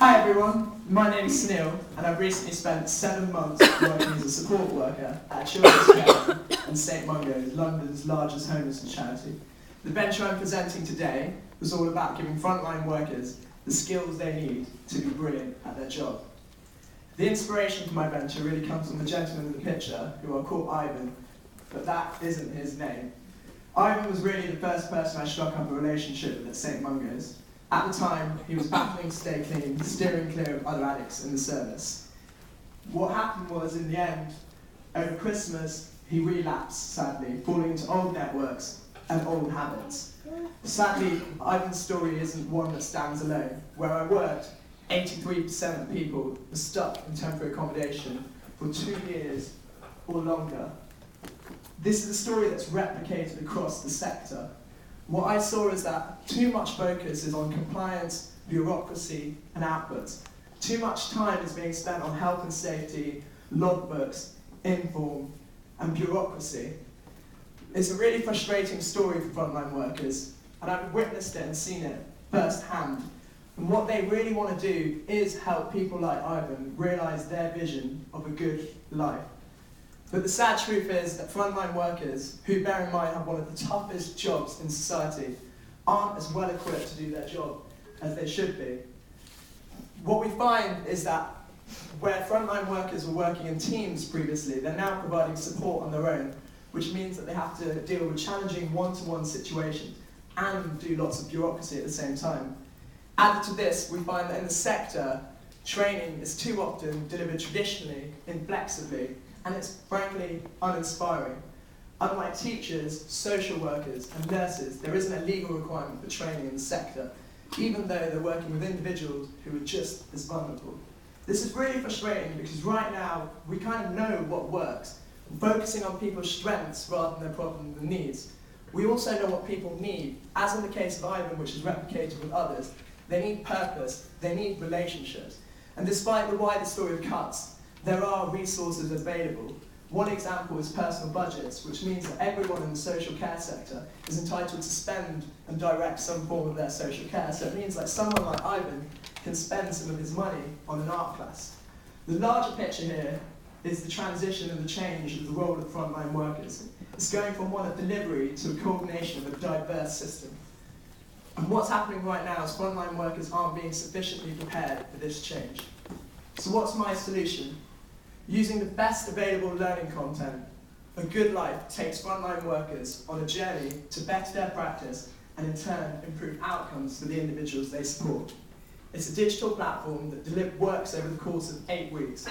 Hi everyone, my name is Sunil and I've recently spent 7 months working as a support worker at Children's Care and St Mungo's, London's largest homelessness charity. The venture I'm presenting today was all about giving frontline workers the skills they need to be brilliant at their job. The inspiration for my venture really comes from the gentleman in the picture, who I'll call Ivan, but that isn't his name. Ivan was really the first person I struck up a relationship with at St Mungo's. At the time, he was battling to stay clean, steering clear of other addicts in the service. What happened was, in the end, over Christmas, he relapsed, sadly, falling into old networks and old habits. Sadly, Ivan's story isn't one that stands alone. Where I worked, 83% of people were stuck in temporary accommodation for 2 years or longer. This is a story that's replicated across the sector. What I saw is that too much focus is on compliance, bureaucracy, and outputs. Too much time is being spent on health and safety, logbooks, inform, and bureaucracy. It's a really frustrating story for frontline workers, and I've witnessed it and seen it firsthand. And what they really want to do is help people like Ivan realise their vision of a good life. But the sad truth is that frontline workers, who bear in mind have one of the toughest jobs in society, aren't as well equipped to do their job as they should be. What we find is that where frontline workers were working in teams previously, they're now providing support on their own, which means that they have to deal with challenging one-to-one situations and do lots of bureaucracy at the same time. Added to this, we find that in the sector, training is too often delivered traditionally, inflexibly, and it's frankly uninspiring. Unlike teachers, social workers, and nurses, there isn't a legal requirement for training in the sector, even though they're working with individuals who are just as vulnerable. This is really frustrating because right now we kind of know what works, focusing on people's strengths rather than their problems and needs. We also know what people need, as in the case of Ivan, which is replicated with others. They need purpose, they need relationships. And despite the wider story of cuts, there are resources available. One example is personal budgets, which means that everyone in the social care sector is entitled to spend and direct some form of their social care. So it means that someone like Ivan can spend some of his money on an art class. The larger picture here is the transition and the change of the role of frontline workers. It's going from one of delivery to a coordination of a diverse system. And what's happening right now is frontline workers aren't being sufficiently prepared for this change. So what's my solution? Using the best available learning content, A Good Life takes frontline workers on a journey to better their practice and in turn improve outcomes for the individuals they support. It's a digital platform that works over the course of 8 weeks.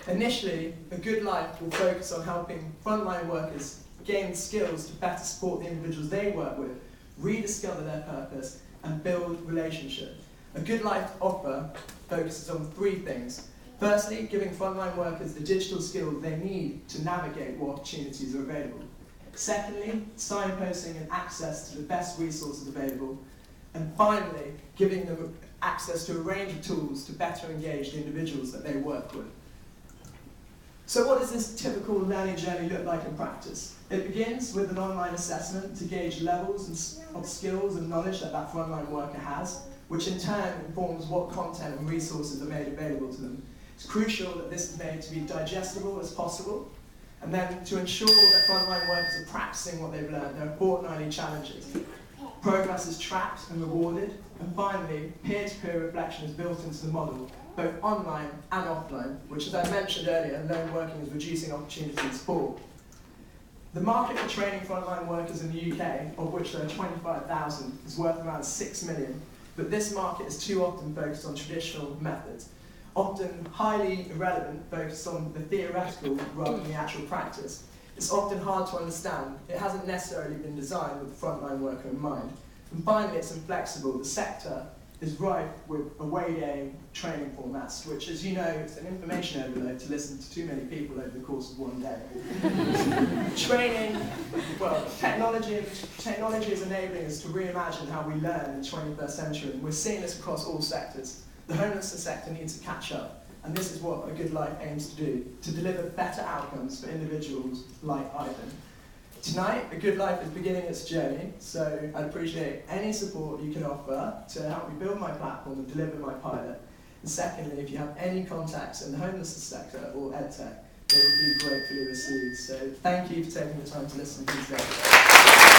Initially, A Good Life will focus on helping frontline workers gain skills to better support the individuals they work with, rediscover their purpose, and build relationships. A Good Life offer focuses on 3 things. Firstly, giving frontline workers the digital skills they need to navigate what opportunities are available. Secondly, signposting and access to the best resources available. And finally, giving them access to a range of tools to better engage the individuals that they work with. So what does this typical learning journey look like in practice? It begins with an online assessment to gauge levels of skills and knowledge that frontline worker has, which in turn informs what content and resources are made available to them. It's crucial that this is made to be digestible as possible, and then to ensure that frontline workers are practicing what they've learned, there are fortnightly challenges. Progress is tracked and rewarded, and finally, peer-to-peer reflection is built into the model, both online and offline, which, as I mentioned earlier, lone working is reducing opportunities for. The market for training frontline workers in the UK, of which there are 25,000, is worth around 6 million, but this market is too often focused on traditional methods, often highly irrelevant, focused on the theoretical rather than the actual practice. It's often hard to understand. It hasn't necessarily been designed with the frontline worker in mind. And finally, it's inflexible. The sector is rife with away-day training formats, which, as you know, it's an information overload to listen to too many people over the course of one day. Training, well, technology is enabling us to reimagine how we learn in the 21st century, and we're seeing this across all sectors. The homelessness sector needs to catch up, and this is what A Good Life aims to do, to deliver better outcomes for individuals like Ivan. Tonight, A Good Life is beginning its journey, so I'd appreciate any support you can offer to help me build my platform and deliver my pilot. And secondly, if you have any contacts in the homelessness sector or EdTech, they would be gratefully received. So thank you for taking the time to listen to me today.